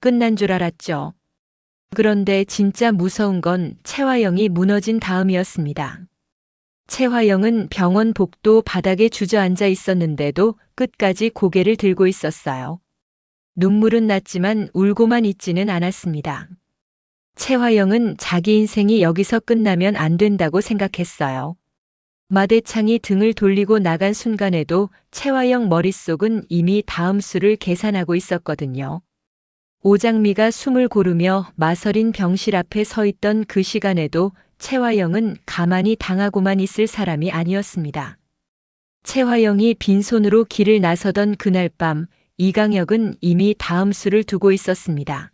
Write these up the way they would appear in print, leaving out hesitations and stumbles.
끝난 줄 알았죠. 그런데 진짜 무서운 건 채화영이 무너진 다음이었습니다. 채화영은 병원 복도 바닥에 주저앉아 있었는데도 끝까지 고개를 들고 있었어요. 눈물은 났지만 울고만 있지는 않았습니다. 채화영은 자기 인생이 여기서 끝나면 안 된다고 생각했어요. 마대창이 등을 돌리고 나간 순간에도 채화영 머릿속은 이미 다음 수를 계산하고 있었거든요. 오장미가 숨을 고르며 마서린 병실 앞에 서 있던 그 시간에도 채화영은 가만히 당하고만 있을 사람이 아니었습니다. 채화영이 빈손으로 길을 나서던 그날 밤 이강혁은 이미 다음 수를 두고 있었습니다.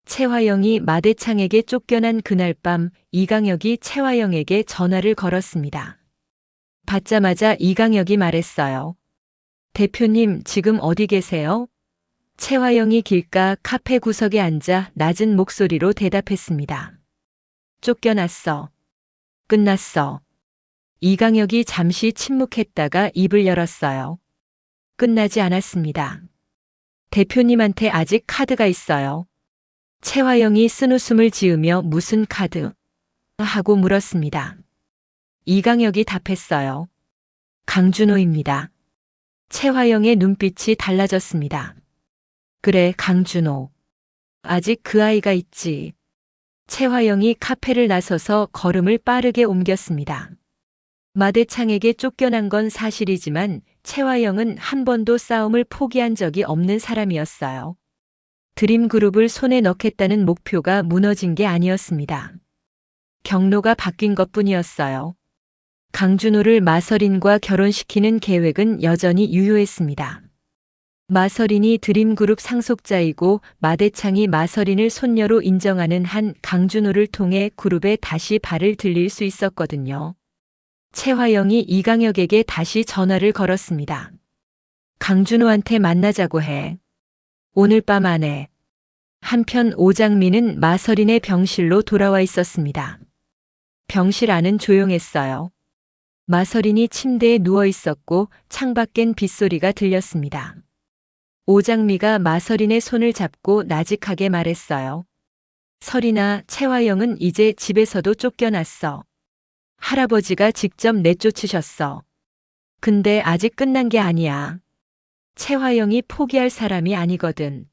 채화영이 마대창에게 쫓겨난 그날 밤 이강혁이 채화영에게 전화를 걸었습니다. 받자마자 이강혁이 말했어요. 대표님, 지금 어디 계세요? 채화영이 길가 카페 구석에 앉아 낮은 목소리로 대답했습니다. 쫓겨났어. 끝났어. 이강혁이 잠시 침묵했다가 입을 열었어요. 끝나지 않았습니다. 대표님한테 아직 카드가 있어요. 채화영이 쓴웃음을 지으며 무슨 카드? 하고 물었습니다. 이강혁이 답했어요. 강준호입니다. 채화영의 눈빛이 달라졌습니다. 그래, 강준호. 아직 그 아이가 있지. 채화영이 카페를 나서서 걸음을 빠르게 옮겼습니다. 마대창에게 쫓겨난 건 사실이지만 채화영은 한 번도 싸움을 포기한 적이 없는 사람이었어요. 드림그룹을 손에 넣겠다는 목표가 무너진 게 아니었습니다. 경로가 바뀐 것뿐이었어요. 강준호를 마서린과 결혼시키는 계획은 여전히 유효했습니다. 마서린이 드림그룹 상속자이고 마대창이 마서린을 손녀로 인정하는 한 강준호를 통해 그룹에 다시 발을 들릴 수 있었거든요. 채화영이 이강혁에게 다시 전화를 걸었습니다. 강준호한테 만나자고 해. 오늘 밤 안에. 한편 오장미는 마서린의 병실로 돌아와 있었습니다. 병실 안은 조용했어요. 마서린이 침대에 누워 있었고 창밖엔 빗소리가 들렸습니다. 오장미가 마서린의 손을 잡고 나직하게 말했어요. 설이나 채화영은 이제 집에서도 쫓겨났어. 할아버지가 직접 내쫓으셨어. 근데 아직 끝난 게 아니야. 채화영이 포기할 사람이 아니거든.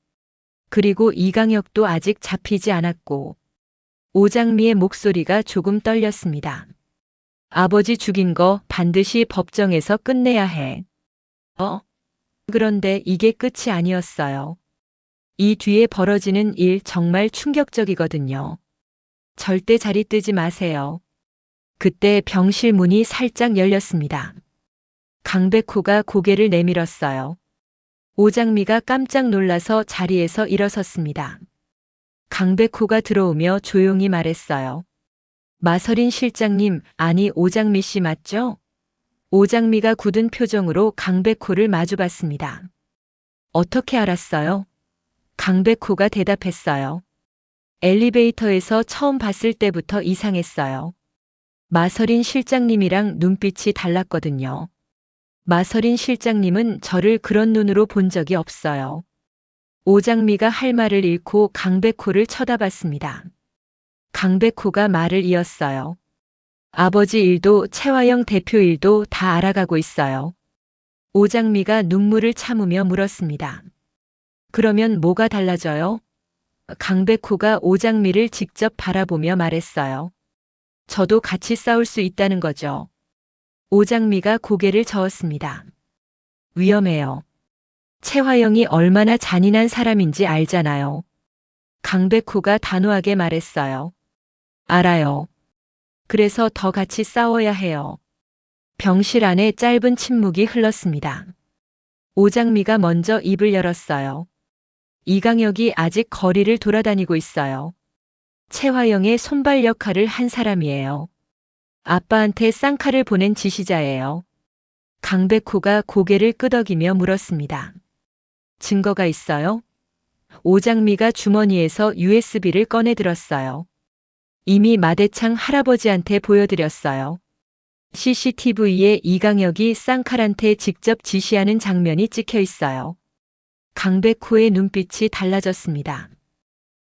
그리고 이강혁도 아직 잡히지 않았고. 오장미의 목소리가 조금 떨렸습니다. 아버지 죽인 거 반드시 법정에서 끝내야 해. 그런데 이게 끝이 아니었어요. 이 뒤에 벌어지는 일 정말 충격적이거든요. 절대 자리 뜨지 마세요. 그때 병실 문이 살짝 열렸습니다. 강백호가 고개를 내밀었어요. 오장미가 깜짝 놀라서 자리에서 일어섰습니다. 강백호가 들어오며 조용히 말했어요. 마서린 실장님, 아니 오장미 씨 맞죠? 오장미가 굳은 표정으로 강백호를 마주봤습니다. 어떻게 알았어요? 강백호가 대답했어요. 엘리베이터에서 처음 봤을 때부터 이상했어요. 마서린 실장님이랑 눈빛이 달랐거든요. 마서린 실장님은 저를 그런 눈으로 본 적이 없어요. 오장미가 할 말을 잃고 강백호를 쳐다봤습니다. 강백호가 말을 이었어요. 아버지 일도 채화영 대표 일도 다 알아가고 있어요. 오장미가 눈물을 참으며 물었습니다. 그러면 뭐가 달라져요? 강백호가 오장미를 직접 바라보며 말했어요. 저도 같이 싸울 수 있다는 거죠. 오장미가 고개를 저었습니다. 위험해요. 채화영이 얼마나 잔인한 사람인지 알잖아요. 강백호가 단호하게 말했어요. 알아요. 그래서 더 같이 싸워야 해요. 병실 안에 짧은 침묵이 흘렀습니다. 오장미가 먼저 입을 열었어요. 이강혁이 아직 거리를 돌아다니고 있어요. 채화영의 손발 역할을 한 사람이에요. 아빠한테 쌍칼을 보낸 지시자예요. 강백호가 고개를 끄덕이며 물었습니다. 증거가 있어요? 오장미가 주머니에서 USB를 꺼내 들었어요. 이미 마대창 할아버지한테 보여드렸어요. CCTV에 이강혁이 쌍칼한테 직접 지시하는 장면이 찍혀 있어요. 강백호의 눈빛이 달라졌습니다.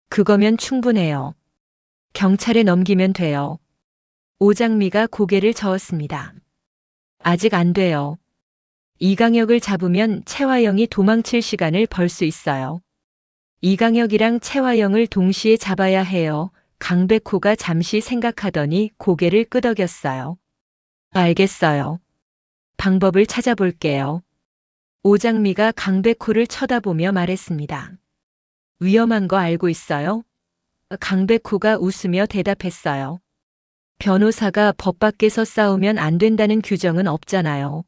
그거면 충분해요. 경찰에 넘기면 돼요. 오장미가 고개를 저었습니다. 아직 안 돼요. 이강혁을 잡으면 채화영이 도망칠 시간을 벌 수 있어요. 이강혁이랑 채화영을 동시에 잡아야 해요. 강백호가 잠시 생각하더니 고개를 끄덕였어요. 알겠어요. 방법을 찾아볼게요. 오장미가 강백호를 쳐다보며 말했습니다. 위험한 거 알고 있어요? 강백호가 웃으며 대답했어요. 변호사가 법 밖에서 싸우면 안 된다는 규정은 없잖아요.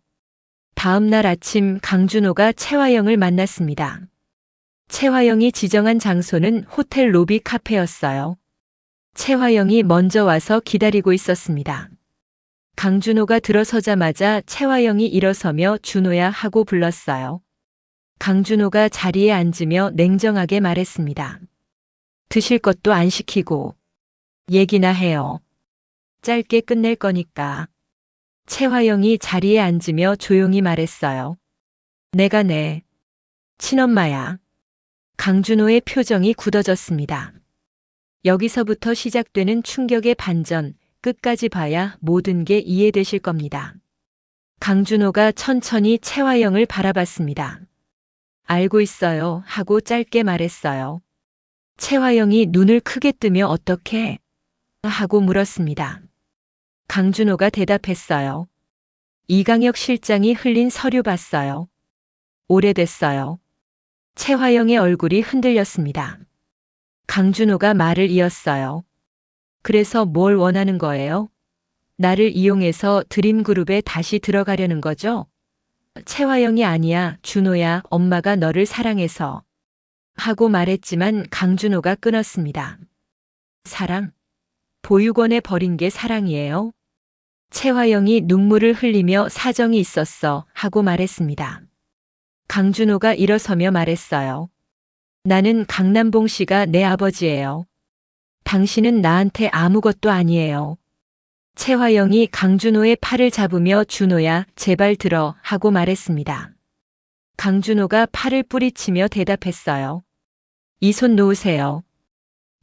다음 날 아침 강준호가 채화영을 만났습니다. 채화영이 지정한 장소는 호텔 로비 카페였어요. 채화영이 먼저 와서 기다리고 있었습니다. 강준호가 들어서자마자 채화영이 일어서며 준호야 하고 불렀어요. 강준호가 자리에 앉으며 냉정하게 말했습니다. 드실 것도 안 시키고 얘기나 해요. 짧게 끝낼 거니까. 채화영이 자리에 앉으며 조용히 말했어요. 내가 내 친엄마야. 강준호의 표정이 굳어졌습니다. 여기서부터 시작되는 충격의 반전, 끝까지 봐야 모든 게 이해되실 겁니다. 강준호가 천천히 채화영을 바라봤습니다. 알고 있어요 하고 짧게 말했어요. 채화영이 눈을 크게 뜨며 어떻게 하고 물었습니다. 강준호가 대답했어요. 이강혁 실장이 흘린 서류 봤어요. 오래됐어요. 채화영의 얼굴이 흔들렸습니다. 강준호가 말을 이었어요. 그래서 뭘 원하는 거예요? 나를 이용해서 드림그룹에 다시 들어가려는 거죠? 채화영이 아니야, 준호야, 엄마가 너를 사랑해서 하고 말했지만 강준호가 끊었습니다. 사랑? 보육원에 버린 게 사랑이에요? 채화영이 눈물을 흘리며 사정이 있었어 하고 말했습니다. 강준호가 일어서며 말했어요. 나는 강남봉 씨가 내 아버지예요. 당신은 나한테 아무것도 아니에요. 채화영이 강준호의 팔을 잡으며 준호야, 제발 들어 하고 말했습니다. 강준호가 팔을 뿌리치며 대답했어요. 이 손 놓으세요.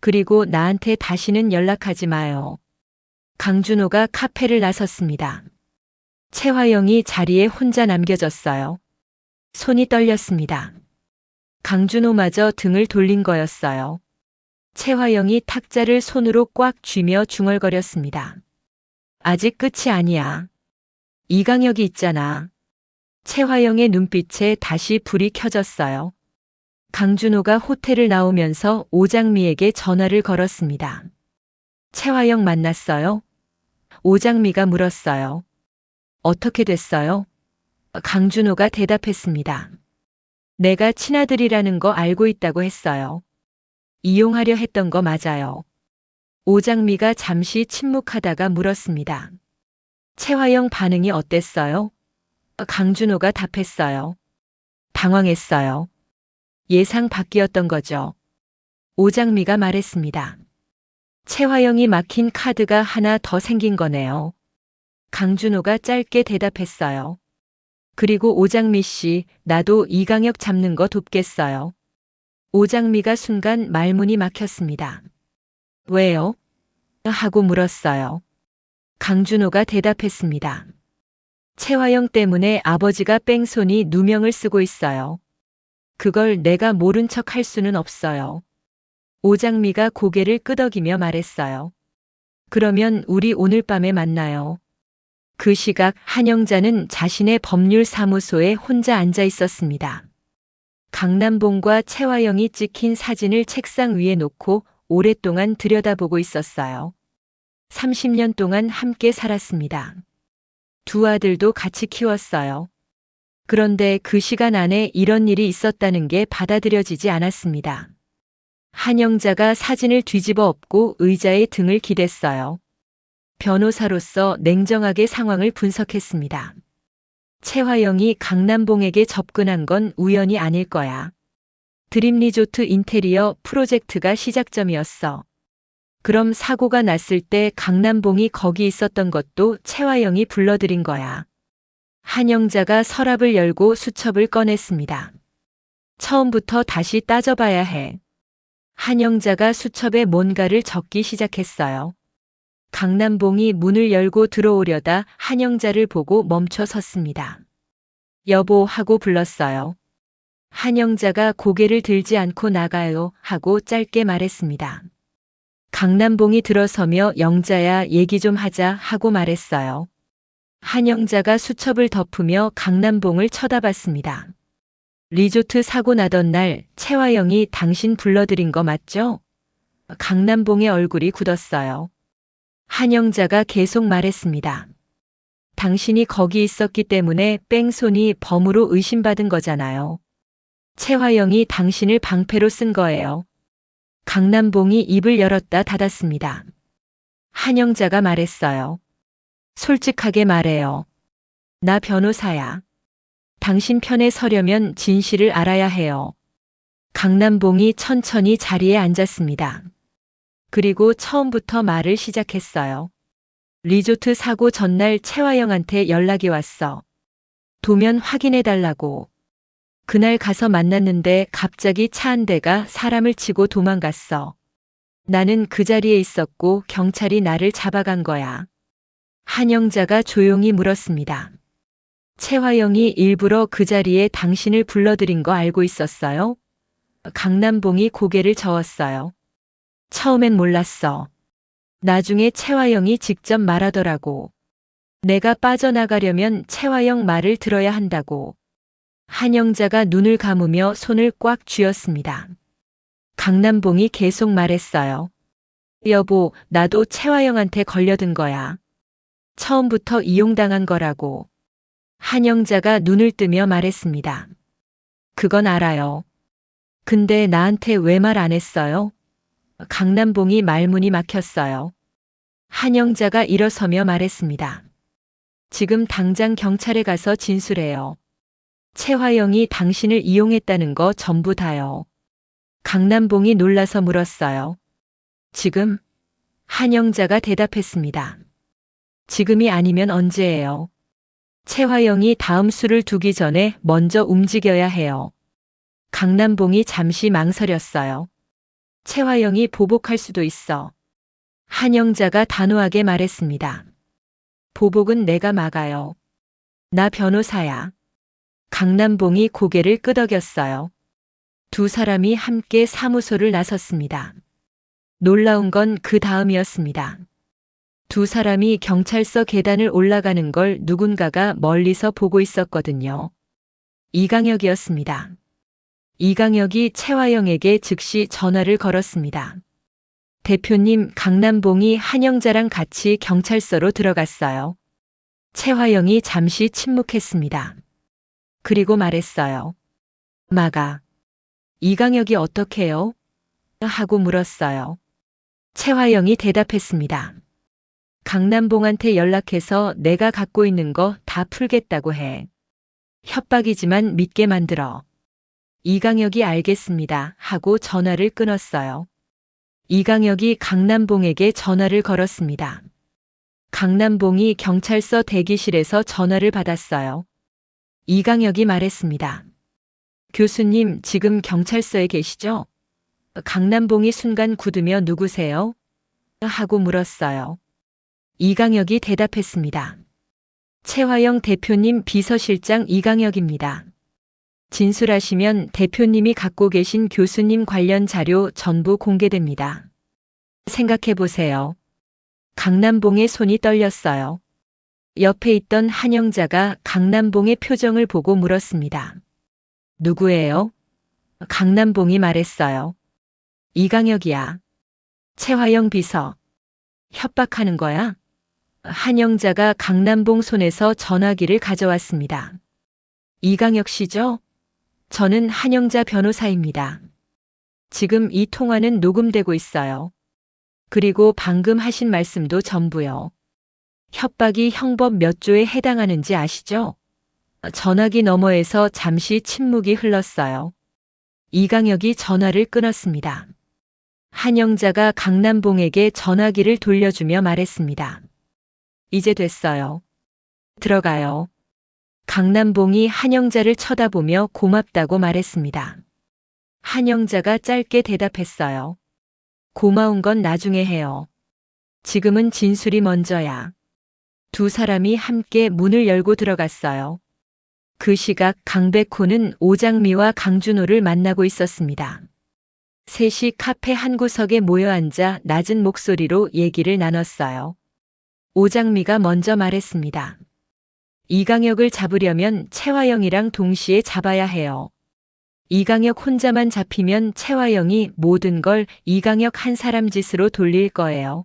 그리고 나한테 다시는 연락하지 마요. 강준호가 카페를 나섰습니다. 채화영이 자리에 혼자 남겨졌어요. 손이 떨렸습니다. 강준호마저 등을 돌린 거였어요. 채화영이 탁자를 손으로 꽉 쥐며 중얼거렸습니다. 아직 끝이 아니야. 이강혁이 있잖아. 채화영의 눈빛에 다시 불이 켜졌어요. 강준호가 호텔을 나오면서 오장미에게 전화를 걸었습니다. 채화영 만났어요? 오장미가 물었어요. 어떻게 됐어요? 강준호가 대답했습니다. 내가 친아들이라는 거 알고 있다고 했어요. 이용하려 했던 거 맞아요. 오장미가 잠시 침묵하다가 물었습니다. 채화영 반응이 어땠어요? 강준호가 답했어요. 당황했어요. 예상 밖이었던 거죠. 오장미가 말했습니다. 채화영이 막힌 카드가 하나 더 생긴 거네요. 강준호가 짧게 대답했어요. 그리고 오장미 씨, 나도 이강혁 잡는 거 돕겠어요. 오장미가 순간 말문이 막혔습니다. 왜요? 하고 물었어요. 강준호가 대답했습니다. 채화영 때문에 아버지가 뺑소니 누명을 쓰고 있어요. 그걸 내가 모른 척 할 수는 없어요. 오장미가 고개를 끄덕이며 말했어요. 그러면 우리 오늘 밤에 만나요. 그 시각 한영자는 자신의 법률사무소에 혼자 앉아 있었습니다. 강남봉과 채화영이 찍힌 사진을 책상 위에 놓고 오랫동안 들여다보고 있었어요. 30년 동안 함께 살았습니다. 두 아들도 같이 키웠어요. 그런데 그 시간 안에 이런 일이 있었다는 게 받아들여지지 않았습니다. 한영자가 사진을 뒤집어 엎고 의자에 등을 기댔어요. 변호사로서 냉정하게 상황을 분석했습니다. 채화영이 강남봉에게 접근한 건 우연이 아닐 거야. 드림리조트 인테리어 프로젝트가 시작점이었어. 그럼 사고가 났을 때 강남봉이 거기 있었던 것도 채화영이 불러들인 거야. 한영자가 서랍을 열고 수첩을 꺼냈습니다. 처음부터 다시 따져봐야 해. 한영자가 수첩에 뭔가를 적기 시작했어요. 강남봉이 문을 열고 들어오려다 한영자를 보고 멈춰 섰습니다. 여보 하고 불렀어요. 한영자가 고개를 들지 않고 나가요 하고 짧게 말했습니다. 강남봉이 들어서며 영자야 얘기 좀 하자 하고 말했어요. 한영자가 수첩을 덮으며 강남봉을 쳐다봤습니다. 리조트 사고 나던 날 채화영이 당신 불러들인 거 맞죠? 강남봉의 얼굴이 굳었어요. 한영자가 계속 말했습니다. 당신이 거기 있었기 때문에 뺑소니 범으로 의심받은 거잖아요. 채화영이 당신을 방패로 쓴 거예요. 강남봉이 입을 열었다 닫았습니다. 한영자가 말했어요. 솔직하게 말해요. 나 변호사야. 당신 편에 서려면 진실을 알아야 해요. 강남봉이 천천히 자리에 앉았습니다. 그리고 처음부터 말을 시작했어요. 리조트 사고 전날 채화영한테 연락이 왔어. 도면 확인해달라고. 그날 가서 만났는데 갑자기 차 한 대가 사람을 치고 도망갔어. 나는 그 자리에 있었고 경찰이 나를 잡아간 거야. 한영자가 조용히 물었습니다. 채화영이 일부러 그 자리에 당신을 불러들인 거 알고 있었어요? 강남봉이 고개를 저었어요. 처음엔 몰랐어. 나중에 채화영이 직접 말하더라고. 내가 빠져나가려면 채화영 말을 들어야 한다고. 한영자가 눈을 감으며 손을 꽉 쥐었습니다. 강남봉이 계속 말했어요. 여보, 나도 채화영한테 걸려든 거야. 처음부터 이용당한 거라고. 한영자가 눈을 뜨며 말했습니다. 그건 알아요. 근데 나한테 왜 말 안 했어요? 강남봉이 말문이 막혔어요. 한영자가 일어서며 말했습니다. 지금 당장 경찰에 가서 진술해요. 채화영이 당신을 이용했다는 거 전부 다요. 강남봉이 놀라서 물었어요. 지금? 한영자가 대답했습니다. 지금이 아니면 언제예요? 채화영이 다음 수를 두기 전에 먼저 움직여야 해요. 강남봉이 잠시 망설였어요. 채화영이 보복할 수도 있어. 한영자가 단호하게 말했습니다. 보복은 내가 막아요. 나 변호사야. 강남봉이 고개를 끄덕였어요. 두 사람이 함께 사무소를 나섰습니다. 놀라운 건 그 다음이었습니다. 두 사람이 경찰서 계단을 올라가는 걸 누군가가 멀리서 보고 있었거든요. 이강혁이었습니다. 이강혁이 채화영에게 즉시 전화를 걸었습니다. 대표님, 강남봉이 한영자랑 같이 경찰서로 들어갔어요. 채화영이 잠시 침묵했습니다. 그리고 말했어요. 막아. 이강혁이 어떻게요? 하고 물었어요. 채화영이 대답했습니다. 강남봉한테 연락해서 내가 갖고 있는 거 다 풀겠다고 해. 협박이지만 믿게 만들어. 이강혁이 알겠습니다 하고 전화를 끊었어요. 이강혁이 강남봉에게 전화를 걸었습니다. 강남봉이 경찰서 대기실에서 전화를 받았어요. 이강혁이 말했습니다. 교수님, 지금 경찰서에 계시죠? 강남봉이 순간 굳으며 누구세요? 하고 물었어요. 이강혁이 대답했습니다. 채화영 대표님 비서실장 이강혁입니다. 진술하시면 대표님이 갖고 계신 교수님 관련 자료 전부 공개됩니다. 생각해 보세요. 강남봉의 손이 떨렸어요. 옆에 있던 한영자가 강남봉의 표정을 보고 물었습니다. 누구예요? 강남봉이 말했어요. 이강혁이야. 채화영 비서. 협박하는 거야? 한영자가 강남봉 손에서 전화기를 가져왔습니다. 이강혁 씨죠? 저는 한영자 변호사입니다. 지금 이 통화는 녹음되고 있어요. 그리고 방금 하신 말씀도 전부요. 협박이 형법 몇 조에 해당하는지 아시죠? 전화기 너머에서 잠시 침묵이 흘렀어요. 이강혁이 전화를 끊었습니다. 한영자가 강남봉에게 전화기를 돌려주며 말했습니다. 이제 됐어요. 들어가요. 강남봉이 한영자를 쳐다보며 고맙다고 말했습니다. 한영자가 짧게 대답했어요. 고마운 건 나중에 해요. 지금은 진술이 먼저야. 두 사람이 함께 문을 열고 들어갔어요. 그 시각 강백호는 오장미와 강준호를 만나고 있었습니다. 셋이 카페 한 구석에 모여 앉아 낮은 목소리로 얘기를 나눴어요. 오장미가 먼저 말했습니다. 이강혁을 잡으려면 최화영이랑 동시에 잡아야 해요. 이강혁 혼자만 잡히면 최화영이 모든 걸 이강혁 한 사람 짓으로 돌릴 거예요.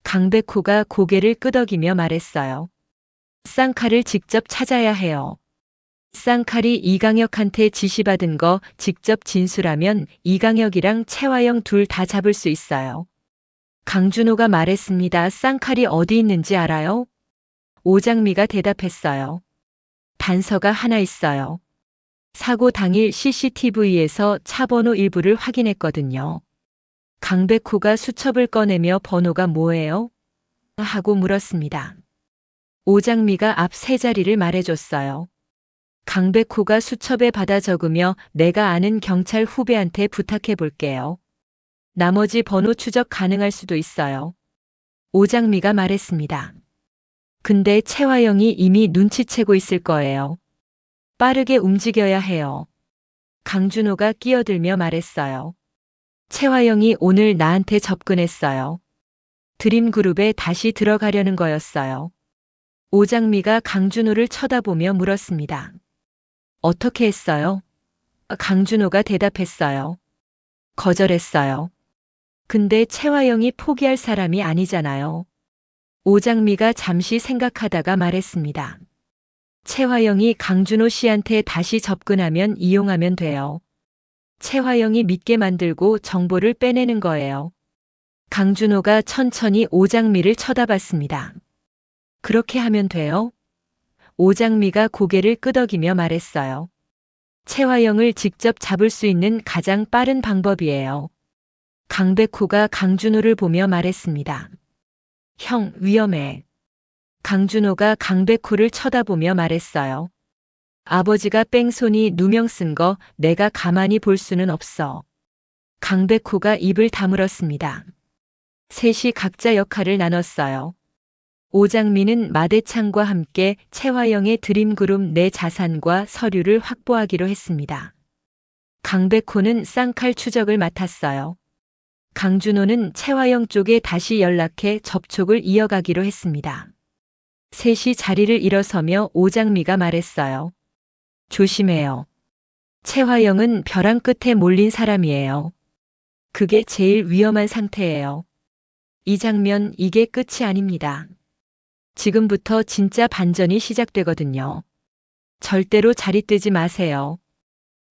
강백호가 고개를 끄덕이며 말했어요. 쌍칼을 직접 찾아야 해요. 쌍칼이 이강혁한테 지시받은 거 직접 진술하면 이강혁이랑 최화영 둘 다 잡을 수 있어요. 강준호가 말했습니다. 쌍칼이 어디 있는지 알아요? 오장미가 대답했어요. 단서가 하나 있어요. 사고 당일 CCTV에서 차 번호 일부를 확인했거든요. 강백호가 수첩을 꺼내며 번호가 뭐예요? 하고 물었습니다. 오장미가 앞 세 자리를 말해줬어요. 강백호가 수첩에 받아 적으며 내가 아는 경찰 후배한테 부탁해 볼게요. 나머지 번호 추적 가능할 수도 있어요. 오장미가 말했습니다. 근데 최화영이 이미 눈치채고 있을 거예요. 빠르게 움직여야 해요. 강준호가 끼어들며 말했어요. 최화영이 오늘 나한테 접근했어요. 드림그룹에 다시 들어가려는 거였어요. 오장미가 강준호를 쳐다보며 물었습니다. 어떻게 했어요? 강준호가 대답했어요. 거절했어요. 근데 최화영이 포기할 사람이 아니잖아요. 오장미가 잠시 생각하다가 말했습니다. 최화영이 강준호 씨한테 다시 접근하면 이용하면 돼요. 최화영이 믿게 만들고 정보를 빼내는 거예요. 강준호가 천천히 오장미를 쳐다봤습니다. 그렇게 하면 돼요? 오장미가 고개를 끄덕이며 말했어요. 최화영을 직접 잡을 수 있는 가장 빠른 방법이에요. 강백호가 강준호를 보며 말했습니다. 형, 위험해. 강준호가 강백호를 쳐다보며 말했어요. 아버지가 뺑소니 누명 쓴 거 내가 가만히 볼 수는 없어. 강백호가 입을 다물었습니다. 셋이 각자 역할을 나눴어요. 오장미는 마대창과 함께 최화영의 드림그룹 내 자산과 서류를 확보하기로 했습니다. 강백호는 쌍칼 추적을 맡았어요. 강준호는 최화영 쪽에 다시 연락해 접촉을 이어가기로 했습니다. 셋이 자리를 일어서며 오장미가 말했어요. 조심해요. 최화영은 벼랑 끝에 몰린 사람이에요. 그게 제일 위험한 상태예요. 이 장면, 이게 끝이 아닙니다. 지금부터 진짜 반전이 시작되거든요. 절대로 자리 뜨지 마세요.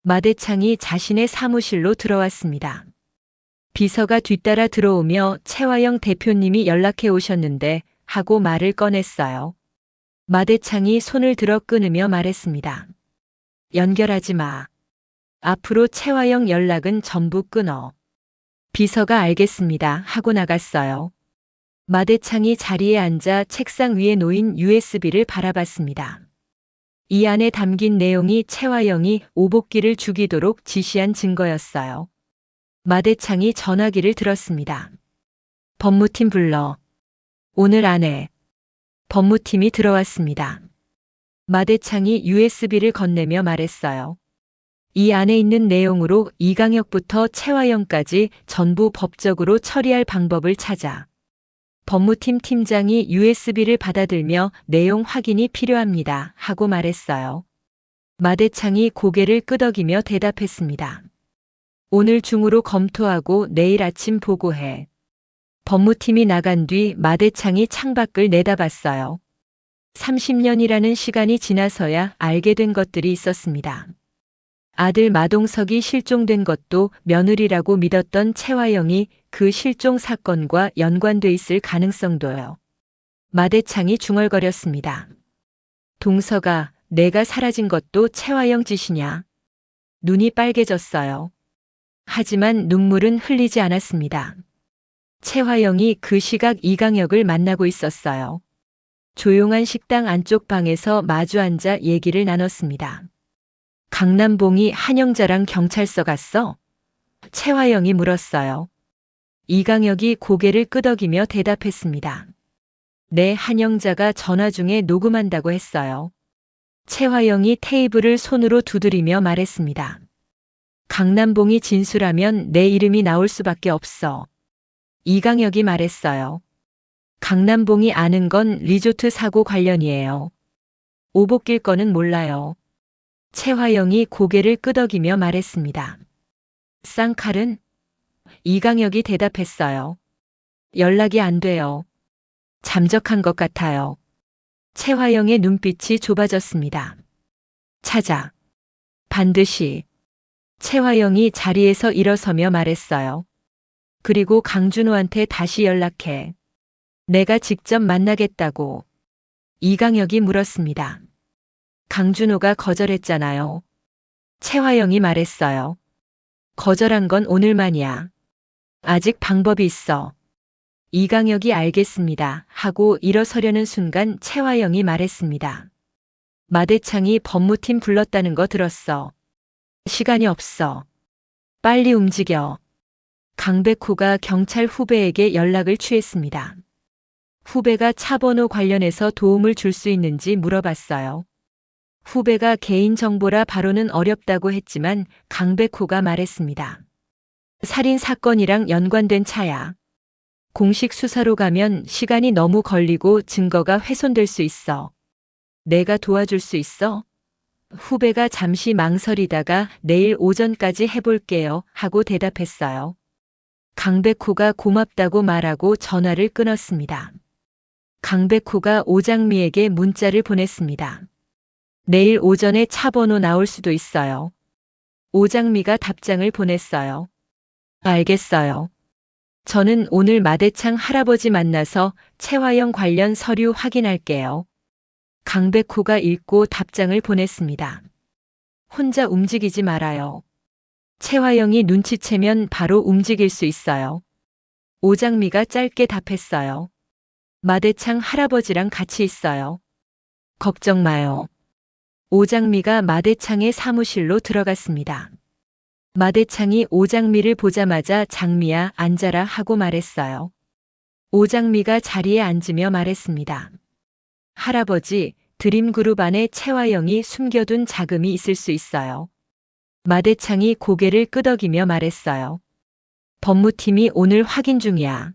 마대창이 자신의 사무실로 들어왔습니다. 비서가 뒤따라 들어오며 최화영 대표님이 연락해 오셨는데 하고 말을 꺼냈어요. 마대창이 손을 들어 끊으며 말했습니다. 연결하지 마. 앞으로 최화영 연락은 전부 끊어. 비서가 알겠습니다 하고 나갔어요. 마대창이 자리에 앉아 책상 위에 놓인 USB를 바라봤습니다. 이 안에 담긴 내용이 최화영이 오복기를 죽이도록 지시한 증거였어요. 마대창이 전화기를 들었습니다. 법무팀 불러. 오늘 안에. 법무팀이 들어왔습니다. 마대창이 USB를 건네며 말했어요. 이 안에 있는 내용으로 이강혁부터 최화영까지 전부 법적으로 처리할 방법을 찾아. 법무팀 팀장이 USB를 받아들며 내용 확인이 필요합니다 하고 말했어요. 마대창이 고개를 끄덕이며 대답했습니다. 오늘 중으로 검토하고 내일 아침 보고해. 법무팀이 나간 뒤 마대창이 창밖을 내다봤어요. 30년이라는 시간이 지나서야 알게 된 것들이 있었습니다. 아들 마동석이 실종된 것도 며느리라고 믿었던 최화영이 그 실종 사건과 연관돼 있을 가능성도요. 마대창이 중얼거렸습니다. 동석아, 내가 사라진 것도 최화영 짓이냐? 눈이 빨개졌어요. 하지만 눈물은 흘리지 않았습니다. 최화영이 그 시각 이강혁을 만나고 있었어요. 조용한 식당 안쪽 방에서 마주 앉아 얘기를 나눴습니다. 강남봉이 한영자랑 경찰서 갔어? 최화영이 물었어요. 이강혁이 고개를 끄덕이며 대답했습니다. 내 한영자가 전화 중에 녹음한다고 했어요. 최화영이 테이블을 손으로 두드리며 말했습니다. 강남봉이 진술하면 내 이름이 나올 수밖에 없어. 이강혁이 말했어요. 강남봉이 아는 건 리조트 사고 관련이에요. 오복길 거는 몰라요. 최화영이 고개를 끄덕이며 말했습니다. 쌍칼은? 이강혁이 대답했어요. 연락이 안 돼요. 잠적한 것 같아요. 최화영의 눈빛이 좁아졌습니다. 찾아. 반드시. 최화영이 자리에서 일어서며 말했어요. 그리고 강준호한테 다시 연락해. 내가 직접 만나겠다고. 이강혁이 물었습니다. 강준호가 거절했잖아요. 최화영이 말했어요. 거절한 건 오늘만이야. 아직 방법이 있어. 이강혁이 알겠습니다 하고 일어서려는 순간 최화영이 말했습니다. 마대창이 법무팀 불렀다는 거 들었어. 시간이 없어. 빨리 움직여. 강백호가 경찰 후배에게 연락을 취했습니다. 후배가 차 번호 관련해서 도움을 줄 수 있는지 물어봤어요. 후배가 개인정보라 바로는 어렵다고 했지만 강백호가 말했습니다. 살인 사건이랑 연관된 차야. 공식 수사로 가면 시간이 너무 걸리고 증거가 훼손될 수 있어. 내가 도와줄 수 있어? 후배가 잠시 망설이다가 내일 오전까지 해볼게요 하고 대답했어요. 강백호가 고맙다고 말하고 전화를 끊었습니다. 강백호가 오장미에게 문자를 보냈습니다. 내일 오전에 차 번호 나올 수도 있어요. 오장미가 답장을 보냈어요. 알겠어요. 저는 오늘 마대창 할아버지 만나서 최화영 관련 서류 확인할게요. 강백호가 읽고 답장을 보냈습니다. 혼자 움직이지 말아요. 최화영이 눈치채면 바로 움직일 수 있어요. 오장미가 짧게 답했어요. 마대창 할아버지랑 같이 있어요. 걱정 마요. 오장미가 마대창의 사무실로 들어갔습니다. 마대창이 오장미를 보자마자 장미야 앉아라 하고 말했어요. 오장미가 자리에 앉으며 말했습니다. 할아버지, 드림그룹 안에 최화영이 숨겨둔 자금이 있을 수 있어요. 마대창이 고개를 끄덕이며 말했어요. 법무팀이 오늘 확인 중이야.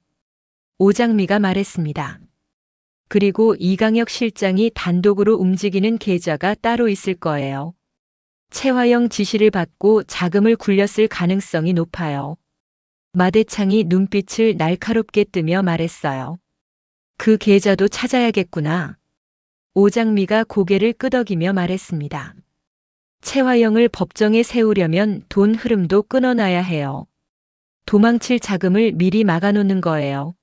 오장미가 말했습니다. 그리고 이강혁 실장이 단독으로 움직이는 계좌가 따로 있을 거예요. 최화영 지시를 받고 자금을 굴렸을 가능성이 높아요. 마대창이 눈빛을 날카롭게 뜨며 말했어요. 그 계좌도 찾아야겠구나. 오장미가 고개를 끄덕이며 말했습니다. 최화영을 법정에 세우려면 돈 흐름도 끊어놔야 해요. 도망칠 자금을 미리 막아놓는 거예요.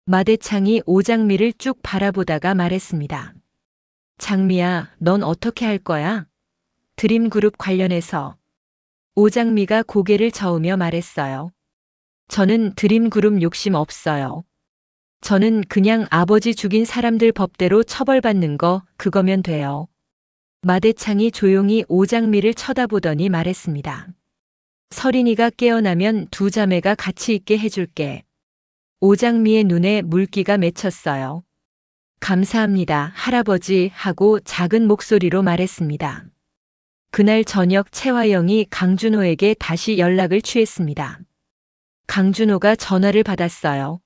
마대창이 오장미를 쭉 바라보다가 말했습니다. 장미야, 넌 어떻게 할 거야? 드림그룹 관련해서. 오장미가 고개를 저으며 말했어요. 저는 드림그룹 욕심 없어요. 저는 그냥 아버지 죽인 사람들 법대로 처벌받는 거 그거면 돼요. 마대창이 조용히 오장미를 쳐다보더니 말했습니다. 서린이가 깨어나면 두 자매가 같이 있게 해줄게. 오장미의 눈에 물기가 맺혔어요. 감사합니다, 할아버지 하고 작은 목소리로 말했습니다. 그날 저녁 최화영이 강준호에게 다시 연락을 취했습니다. 강준호가 전화를 받았어요.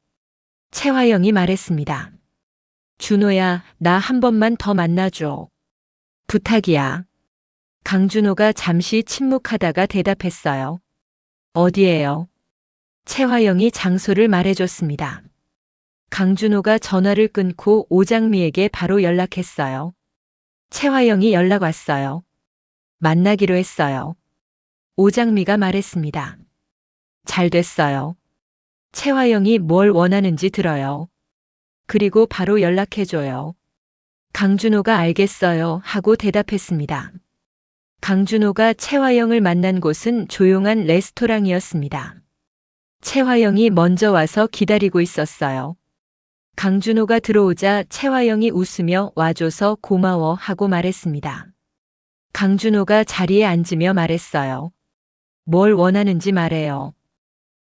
최화영이 말했습니다. 준호야, 나 한 번만 더 만나줘. 부탁이야. 강준호가 잠시 침묵하다가 대답했어요. 어디에요? 최화영이 장소를 말해줬습니다. 강준호가 전화를 끊고 오장미에게 바로 연락했어요. 최화영이 연락 왔어요. 만나기로 했어요. 오장미가 말했습니다. 잘 됐어요. 최화영이 뭘 원하는지 들어요. 그리고 바로 연락해줘요. 강준호가 알겠어요 하고 대답했습니다. 강준호가 최화영을 만난 곳은 조용한 레스토랑이었습니다. 최화영이 먼저 와서 기다리고 있었어요. 강준호가 들어오자 최화영이 웃으며 와줘서 고마워 하고 말했습니다. 강준호가 자리에 앉으며 말했어요. 뭘 원하는지 말해요.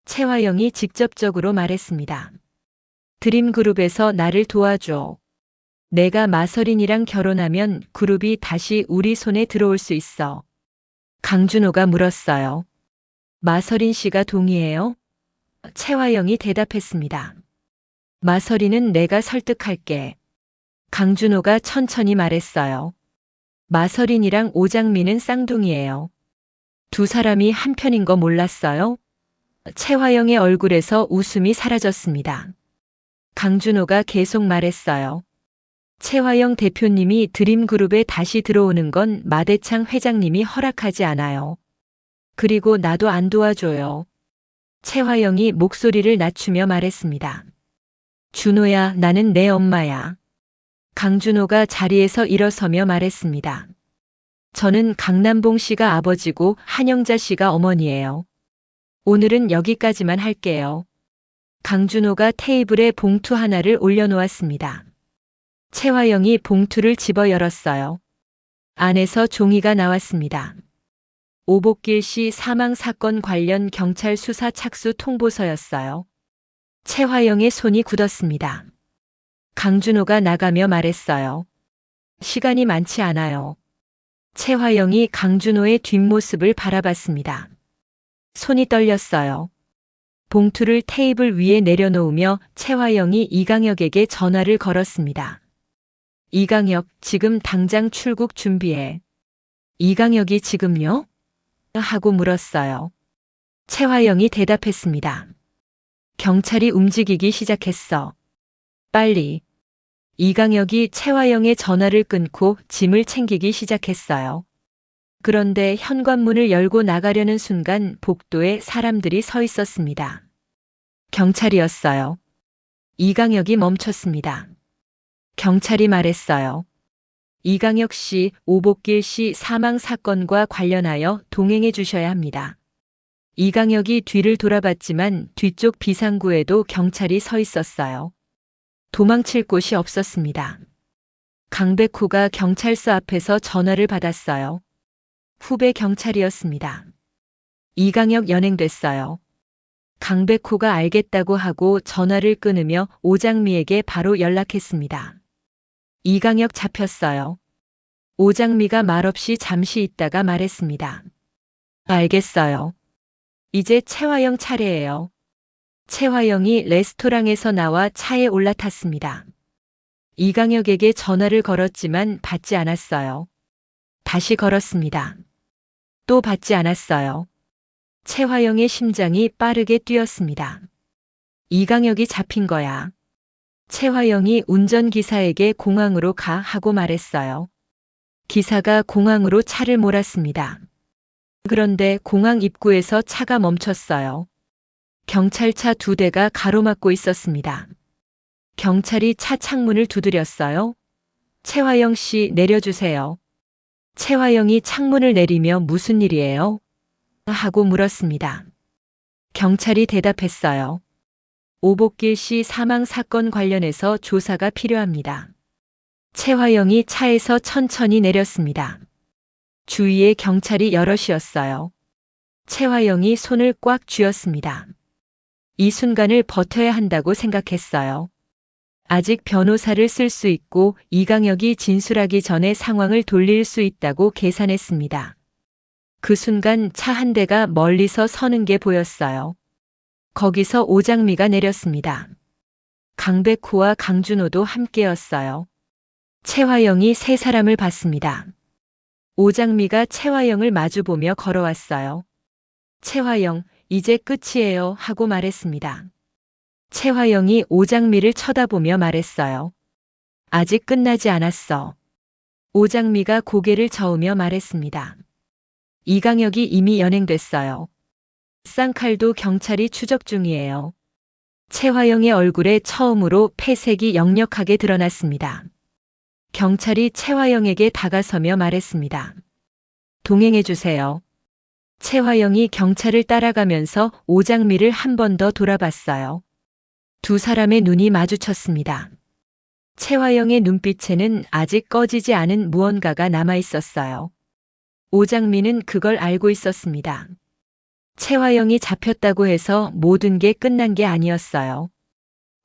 최화영이 직접적으로 말했습니다. 드림그룹에서 나를 도와줘. 내가 마서린이랑 결혼하면 그룹이 다시 우리 손에 들어올 수 있어. 강준호가 물었어요. 마서린 씨가 동의해요? 최화영이 대답했습니다. 마서린은 내가 설득할게. 강준호가 천천히 말했어요. 마서린이랑 오장미는 쌍둥이에요. 두 사람이 한편인 거 몰랐어요? 최화영의 얼굴에서 웃음이 사라졌습니다. 강준호가 계속 말했어요. 최화영 대표님이 드림그룹에 다시 들어오는 건 마대창 회장님이 허락하지 않아요. 그리고 나도 안 도와줘요. 최화영이 목소리를 낮추며 말했습니다. 준호야, 나는 내 엄마야. 강준호가 자리에서 일어서며 말했습니다. 저는 강남봉 씨가 아버지고 한영자 씨가 어머니예요. 오늘은 여기까지만 할게요. 강준호가 테이블에 봉투 하나를 올려놓았습니다. 최화영이 봉투를 집어 열었어요. 안에서 종이가 나왔습니다. 오복길 씨 사망 사건 관련 경찰 수사 착수 통보서였어요. 최화영의 손이 굳었습니다. 강준호가 나가며 말했어요. 시간이 많지 않아요. 최화영이 강준호의 뒷모습을 바라봤습니다. 손이 떨렸어요. 봉투를 테이블 위에 내려놓으며 최화영이 이강혁에게 전화를 걸었습니다. 이강혁, 지금 당장 출국 준비해. 이강혁이 지금요? 하고 물었어요. 최화영이 대답했습니다. 경찰이 움직이기 시작했어. 빨리. 이강혁이 최화영의 전화를 끊고 짐을 챙기기 시작했어요. 그런데 현관문을 열고 나가려는 순간 복도에 사람들이 서 있었습니다. 경찰이었어요. 이강혁이 멈췄습니다. 경찰이 말했어요. 이강혁 씨, 오복길 씨 사망 사건과 관련하여 동행해 주셔야 합니다. 이강혁이 뒤를 돌아봤지만 뒤쪽 비상구에도 경찰이 서 있었어요. 도망칠 곳이 없었습니다. 강백호가 경찰서 앞에서 전화를 받았어요. 후배 경찰이었습니다. 이강혁 연행됐어요. 강백호가 알겠다고 하고 전화를 끊으며 오장미에게 바로 연락했습니다. 이강혁 잡혔어요. 오장미가 말없이 잠시 있다가 말했습니다. 알겠어요. 이제 최화영 차례예요. 최화영이 레스토랑에서 나와 차에 올라탔습니다. 이강혁에게 전화를 걸었지만 받지 않았어요. 다시 걸었습니다. 또 받지 않았어요. 최화영의 심장이 빠르게 뛰었습니다. 이강혁이 잡힌 거야. 최화영이 운전기사에게 공항으로 가 하고 말했어요. 기사가 공항으로 차를 몰았습니다. 그런데 공항 입구에서 차가 멈췄어요. 경찰차 2대가 가로막고 있었습니다. 경찰이 차 창문을 두드렸어요. 최화영 씨 내려주세요. 최화영이 창문을 내리며 무슨 일이에요? 하고 물었습니다. 경찰이 대답했어요. 오복길 씨 사망 사건 관련해서 조사가 필요합니다. 최화영이 차에서 천천히 내렸습니다. 주위에 경찰이 여럿이었어요. 최화영이 손을 꽉 쥐었습니다. 이 순간을 버텨야 한다고 생각했어요. 아직 변호사를 쓸 수 있고 이강혁이 진술하기 전에 상황을 돌릴 수 있다고 계산했습니다. 그 순간 차 한 대가 멀리서 서는 게 보였어요. 거기서 오장미가 내렸습니다. 강백호와 강준호도 함께였어요. 최화영이 세 사람을 봤습니다. 오장미가 최화영을 마주보며 걸어왔어요. 최화영, 이제 끝이에요 하고 말했습니다. 최화영이 오장미를 쳐다보며 말했어요. 아직 끝나지 않았어. 오장미가 고개를 저으며 말했습니다. 이강혁이 이미 연행됐어요. 쌍칼도 경찰이 추적 중이에요. 최화영의 얼굴에 처음으로 폐색이 역력하게 드러났습니다. 경찰이 최화영에게 다가서며 말했습니다. 동행해주세요. 최화영이 경찰을 따라가면서 오장미를 한 번 더 돌아봤어요. 두 사람의 눈이 마주쳤습니다. 최화영의 눈빛에는 아직 꺼지지 않은 무언가가 남아 있었어요. 오장미는 그걸 알고 있었습니다. 최화영이 잡혔다고 해서 모든 게 끝난 게 아니었어요.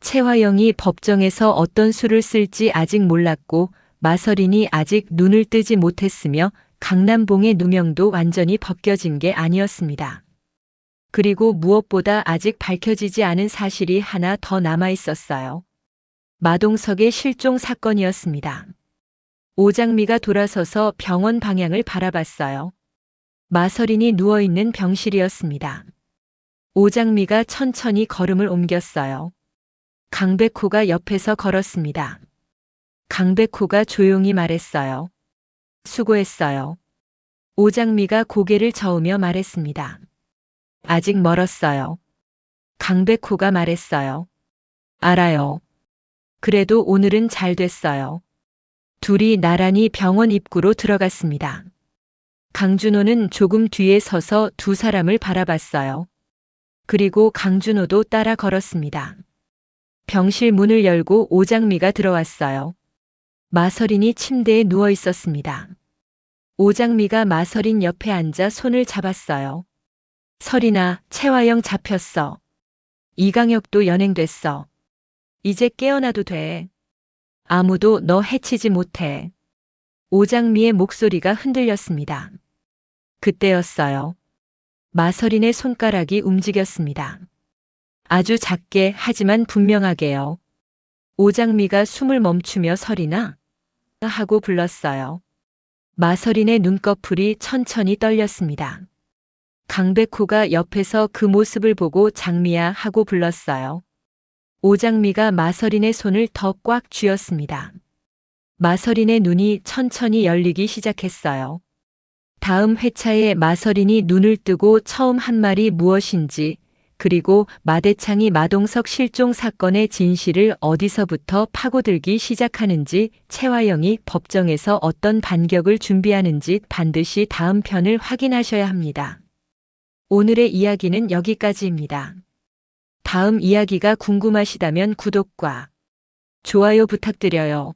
최화영이 법정에서 어떤 수를 쓸지 아직 몰랐고 마서린이 아직 눈을 뜨지 못했으며 강남봉의 누명도 완전히 벗겨진 게 아니었습니다. 그리고 무엇보다 아직 밝혀지지 않은 사실이 하나 더 남아 있었어요. 마동석의 실종 사건이었습니다. 오장미가 돌아서서 병원 방향을 바라봤어요. 마서린이 누워있는 병실이었습니다. 오장미가 천천히 걸음을 옮겼어요. 강백호가 옆에서 걸었습니다. 강백호가 조용히 말했어요. 수고했어요. 오장미가 고개를 저으며 말했습니다. 아직 멀었어요. 강백호가 말했어요. 알아요. 그래도 오늘은 잘 됐어요. 둘이 나란히 병원 입구로 들어갔습니다. 강준호는 조금 뒤에 서서 두 사람을 바라봤어요. 그리고 강준호도 따라 걸었습니다. 병실 문을 열고 오장미가 들어왔어요. 마서린이 침대에 누워 있었습니다. 오장미가 마서린 옆에 앉아 손을 잡았어요. 설인아, 최화영 잡혔어. 이강혁도 연행됐어. 이제 깨어나도 돼. 아무도 너 해치지 못해. 오장미의 목소리가 흔들렸습니다. 그때였어요. 마서린의 손가락이 움직였습니다. 아주 작게 하지만 분명하게요. 오장미가 숨을 멈추며 설이나 하고 불렀어요. 마서린의 눈꺼풀이 천천히 떨렸습니다. 강백호가 옆에서 그 모습을 보고 장미야 하고 불렀어요. 오장미가 마서린의 손을 더 꽉 쥐었습니다. 마서린의 눈이 천천히 열리기 시작했어요. 다음 회차에 마서린이 눈을 뜨고 처음 한 말이 무엇인지, 그리고 마대창이 마동석 실종 사건의 진실을 어디서부터 파고들기 시작하는지, 최화영이 법정에서 어떤 반격을 준비하는지 반드시 다음 편을 확인하셔야 합니다. 오늘의 이야기는 여기까지입니다. 다음 이야기가 궁금하시다면 구독과 좋아요 부탁드려요.